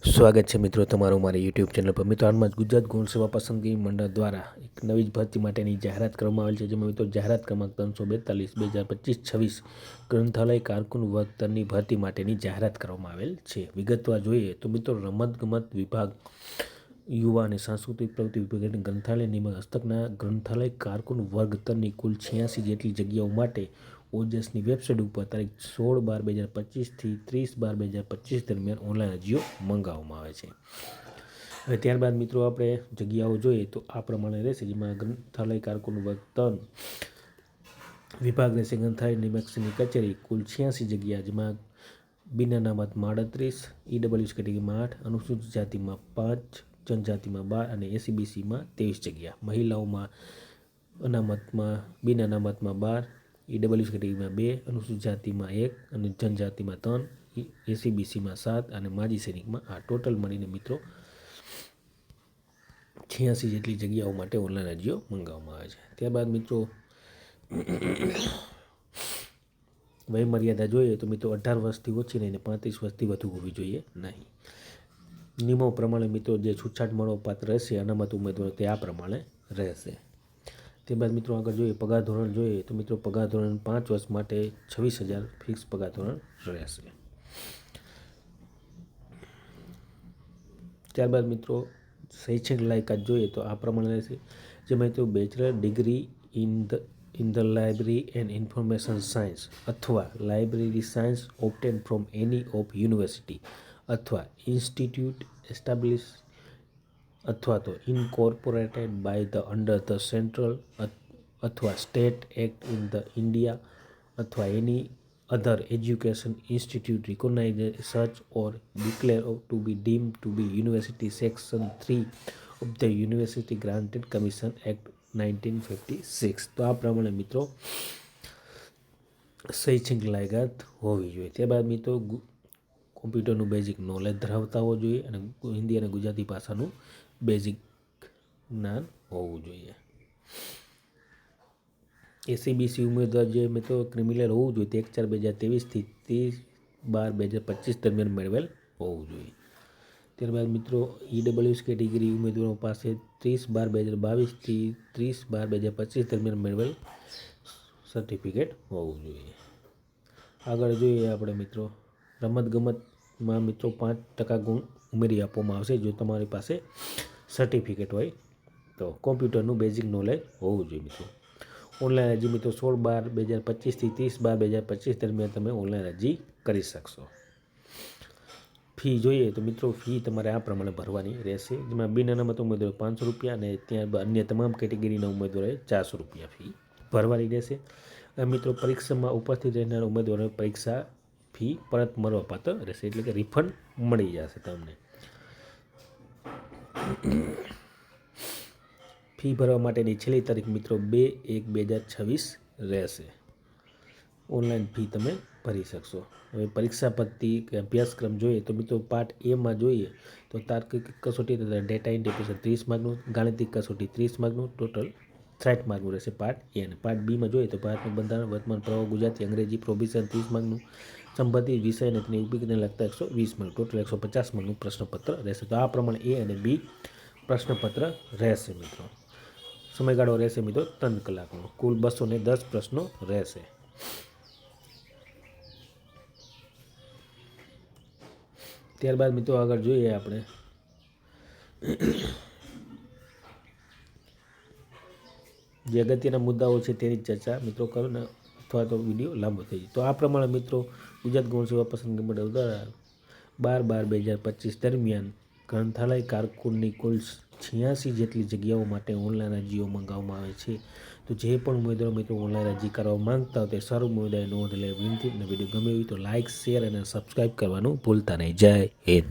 સ્વાગત છે મિત્રો તમારું મારી યુટ્યુબ ચેનલ પર। મિત્રો હાલમાં જ ગુજરાત ગૌણ સેવા પસંદગી મંડળ દ્વારા એક નવી જ ભરતી માટેની જાહેરાત કરવામાં આવેલ છે, જેમાં મિત્રો જાહેરાત ક્રમાંક 342 2025-26 ગ્રંથાલય કારકુન વર્ગની ભરતી માટેની જાહેરાત કરવામાં આવેલ છે। વિગતવાર જોઈએ તો મિત્રો રમતગમત વિભાગ, યુવા અને સાંસ્કૃતિક પ્રવૃત્તિ વિભાગ, ગ્રંથાલય નિમક હસ્તકના ગ્રંથાલય કારકુન વર્ગની કુલ 86 જેટલી જગ્યાઓ માટે ઓજસની વેબસાઇટ ઉપર તારીખ 16/12/2025 થી 30/12/2025 દરમિયાન ઓનલાઈન અરજીઓ મંગાવવામાં આવે છે। હવે ત્યારબાદ મિત્રો આપણે જગ્યાઓ જોઈએ તો આ પ્રમાણે રહેશે, જેમાં ગ્રંથાલય કારકુન વર્ગ 3 વિભાગ રહેશે ગ્રંથાલય નિમકની કચેરી, કુલ 86 જગ્યા, જેમાં બિન અનામતમાં 38, ઈડબ્લ્યુએસ કેટેગરીમાં 8, અનુસૂચિત જાતિમાં 5, જનજાતિમાં 12 અને એસીબીસીમાં 23 જગ્યા। મહિલાઓમાં અનામતમાં બિન અનામતમાં 12, ઈડબ્લ્યુએસ કેટેગરીમાં 2, અનુસૂચિત જાતિમાં 1 અને જનજાતિમાં 3, એસીબીસીમાં 7 અને માજી સૈનિકમાં 8, ટોટલ મળીને મિત્રો 86 જેટલી જગ્યાઓ માટે ઓનલાઈન અરજીઓ મંગાવવામાં આવે છે। ત્યારબાદ મિત્રો વય મર્યાદા જોઈએ તો મિત્રો 18 વર્ષથી ઓછી નહીં અને 35 વર્ષથી વધુ હોવી જોઈએ નહીં। નિયમો પ્રમાણે મિત્રો જે છૂટછાટ મળવાપાત્ર રહેશે અનામત ઉમેદવારો તે આ પ્રમાણે રહેશે। ત્યારબાદ મિત્રો આગળ જોઈએ પગાર ધોરણ જોઈએ તો મિત્રો પગાર ધોરણ 5 વર્ષ માટે 26,000 ફિક્સ પગાર ધોરણ રહેશે। ત્યારબાદ મિત્રો શૈક્ષણિક લાયકાત જોઈએ તો આ પ્રમાણે રહેશે, જેમાં તો bachelor degree in the library and information science અથવા library science obtain from any of university અથવા ઇન્સ્ટિટ્યૂટ એસ્ટાબ્લિશ અથવા તો incorporated by the under the central અથવા state act in the India અથવા any other education institute recognized such or declare to be deemed to be university section 3 of the University Granted Commission Act 1956। તો આ પ્રમાણે મિત્રો શૈક્ષણિક લાયકાત હોવી જોઈએ। ત્યારબાદ મિત્રો કોમ્પ્યુટરનું બેઝિક નોલેજ ધરાવતા હોવું જોઈએ અને હિન્દી અને ગુજરાતી ભાષાનું બેઝિક જ્ઞાન હોવું જોઈએ। એસીબીસી ઉમેદવાર જે મિત્રો ક્રિમિનલ હોવું જોઈએ તે 1/4/2023 થી 30/12/2025 દરમિયાન મેળવેલ હોવું જોઈએ। ત્યારબાદ મિત્રો ઈડબ્લ્યુએસ કેટેગરી ઉમેદવારો પાસે 30/12/2022 થી 30/12/2025 દરમિયાન મેળવેલ સર્ટિફિકેટ હોવું જોઈએ। આગળ જોઈએ આપણે મિત્રો રમતગમતમાં મિત્રો 5% ગુણ ઉમેરી આપવામાં આવશે જો તમારી પાસે સર્ટિફિકેટ હોય તો। કોમ્પ્યુટરનું બેઝિક નોલેજ હોવું જોઈએ મિત્રો। ઓનલાઈન અરજી મિત્રો 16/12/2025 થી 30/12/2025 દરમિયાન તમે ઓનલાઈન અરજી કરી શકશો। ફી જોઈએ તો મિત્રો ફી તમારે આ પ્રમાણે ભરવાની રહેશે, જેમાં બિન અનામત ઉમેદવારો 500 રૂપિયા અને ત્યારબાદ અન્ય તમામ કેટેગરીના ઉમેદવારોએ 400 રૂપિયા ફી ભરવાની રહેશે। અને મિત્રો પરીક્ષામાં ઉપસ્થિત રહેનાર ઉમેદવારોને પરીક્ષા ફી પરત મળવાપાત્ર રહેશે, એટલે કે રિફંડ મળી જશે તમને। ફી ભરવા માટેની છેલ્લી તારીખ મિત્રો 2/1/2026 રહેશે। ઓનલાઈન ફી તમે ભરી શકશો। હવે પરીક્ષા પદ્ધતિ કે અભ્યાસક્રમ જોઈએ તો મિત્રો પાર્ટ એમાં જોઈએ તો તાર્કિક કસોટી તથા ડેટા ઇન્ટરપ્રિટેશન 30 માર્કનું, ગાણિતિક કસોટી 30 માર્કનું, ટોટલ 60 માર્કનું રહેશે પાર્ટ એ। અને પાર્ટ બીમાં જોઈએ તો ભારતનું બંધારણ, વર્તમાન પ્રવાહ, ગુજરાતી, અંગ્રેજી, પ્રોવિઝન 30 માર્કનું, સંબંધિત વિષય અને તેની ઉપયોગને લગતા 120 માર્ક, ટોટલ 150 માર્કનું પ્રશ્નપત્ર રહેશે। તો આ પ્રમાણે એ અને બી પ્રશ્નપત્ર રહેશે મિત્રો। સમયગાળો રહેશે મિત્રો 3 કલાકનો, કુલ 210 પ્રશ્નો રહેશે। ત્યારબાદ મિત્રો આગળ જોઈએ આપણે જે અગત્યના મુદ્દાઓ છે તેની ચર્ચા મિત્રો કરો ને અથવા તો વિડીયો લાંબો થઈ જાય। તો આ પ્રમાણે મિત્રો ગુજરાત ગૌણ સેવા પસંદગી મંડળ દ્વારા 12/12/2025 દરમિયાન ગ્રંથાલય કારકુનની કુલ 86 જેટલી જગ્યાઓ માટે ઓનલાઈન અરજીઓ મંગાવવામાં આવે છે। તો જે પણ ઉમેદવારો મિત્રો ઓનલાઈન અરજી કરવા માંગતા હોય તે સર્વ મુદ્દાએ નોંધ લે વિનંતી। અને વિડીયો ગમે હોય તો લાઇક, શેર અને સબસ્ક્રાઈબ કરવાનું ભૂલતા નહીં। જય હિન્દ।